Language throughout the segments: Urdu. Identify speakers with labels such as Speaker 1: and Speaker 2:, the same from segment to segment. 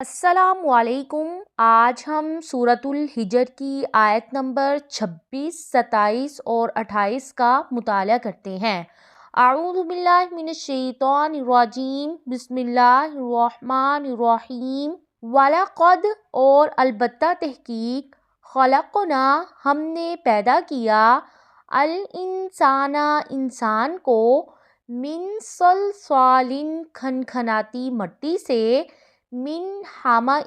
Speaker 1: السلام علیکم۔ آج ہم سورۃ الحجر کی آیت نمبر 26، 27 اور 28 کا مطالعہ کرتے ہیں۔ اعوذ باللہ من الشیطان الرجیم، بسم اللہ الرحمن الرحیم۔ وَلَقَدْ اور البتہ تحقیق، خلقنا ہم نے پیدا کیا، الانسان انسان کو، من صلصال کھنکھناتی مٹی سے، من حمأ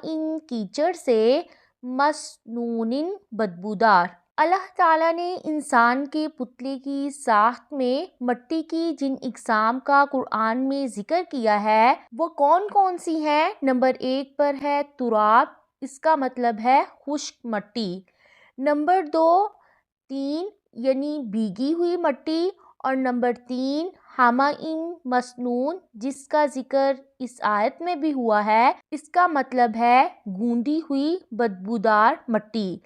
Speaker 1: کیچڑ سے، مسنون بدبودار۔ اللہ تعالیٰ نے انسان کے پتلے کی ساخت میں مٹی کی جن اقسام کا قرآن میں ذکر کیا ہے وہ کون کون سی ہیں؟ نمبر 1 پر ہے تراب، اس کا مطلب ہے خشک مٹی۔ نمبر 2 طین یعنی بھیگی ہوئی مٹی، اور نمبر 3 حمأ مسنون جس کا ذکر اس آیت میں بھی ہوا ہے، اس کا مطلب ہے گوندی ہوئی بدبودار مٹی۔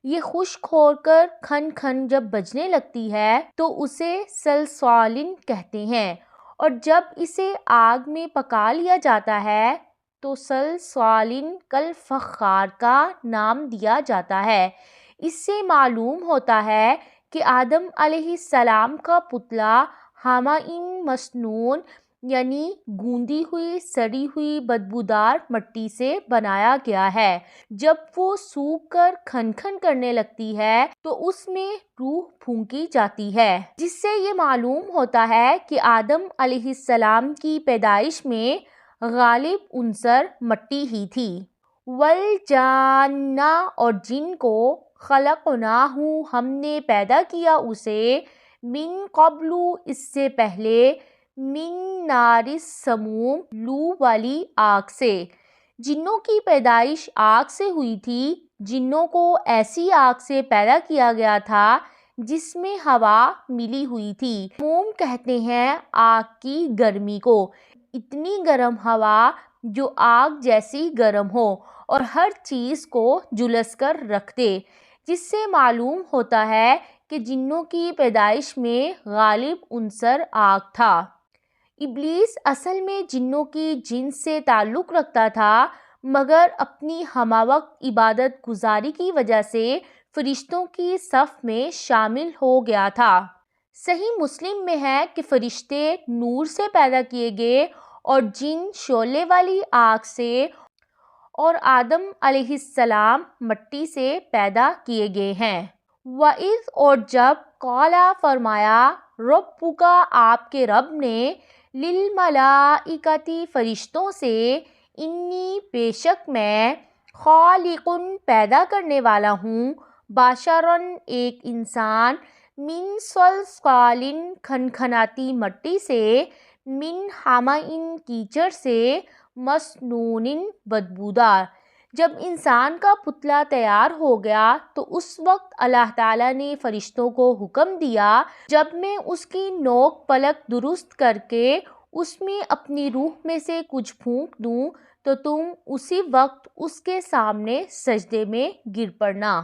Speaker 1: یہ خشک ہو کر کھن کھن جب بجنے لگتی ہے تو اسے صلصال کہتے ہیں، اور جب اسے آگ میں پکا لیا جاتا ہے تو صلصال کالفخار کا نام دیا جاتا ہے۔ اس سے معلوم ہوتا ہے کہ آدم علیہ السلام کا پتلا حمأ مسنون یعنی گوندی ہوئی سڑی ہوئی بدبودار مٹی سے بنایا گیا ہے۔ جب وہ سوکھ کر کھن کھن کرنے لگتی ہے تو اس میں روح پھونکی جاتی ہے، جس سے یہ معلوم ہوتا ہے کہ آدم علیہ السلام کی پیدائش میں غالب عنصر مٹی ہی تھی۔ والجان اور جن کو، خلقناہ ہم نے پیدا کیا اسے، من قبل اس سے پہلے، من نار السموم لو والی آگ سے۔ جنوں کی پیدائش آگ سے ہوئی تھی، جنوں کو ایسی آگ سے پیدا کیا گیا تھا جس میں ہوا ملی ہوئی تھی۔ سموم کہتے ہیں آگ کی گرمی کو، اتنی گرم ہوا جو آگ جیسی گرم ہو اور ہر چیز کو جھلس کر رکھ دے، جس سے معلوم ہوتا ہے کہ جنوں کی پیدائش میں غالب عنصر آگ تھا۔ ابلیس اصل میں جنوں کی جنس سے تعلق رکھتا تھا، مگر اپنی ہمہ عبادت گزاری کی وجہ سے فرشتوں کی صف میں شامل ہو گیا تھا۔ صحیح مسلم میں ہے کہ فرشتے نور سے پیدا کیے گئے اور جن شعلے والی آگ سے، اور آدم علیہ السلام مٹی سے پیدا کیے گئے ہیں۔ وَإِذْ اور جب، قَالَ فرمایا، رَبُّکَ آپ کے رب نے، لِلْمَلَائِکَةِ فرشتوں سے، انی بے شک میں، خالق پیدا کرنے والا ہوں، بشرا ایک انسان، من صلصال کھنکھناتی مٹی سے، من حمأ کیچڑ سے، مسنون بدبودار۔ جب انسان کا پتلا تیار ہو گیا تو اس وقت اللہ تعالیٰ نے فرشتوں کو حکم دیا، جب میں اس کی نوک پلک درست کر کے اس میں اپنی روح میں سے کچھ پھونک دوں تو تم اسی وقت اس کے سامنے سجدے میں گر پڑنا۔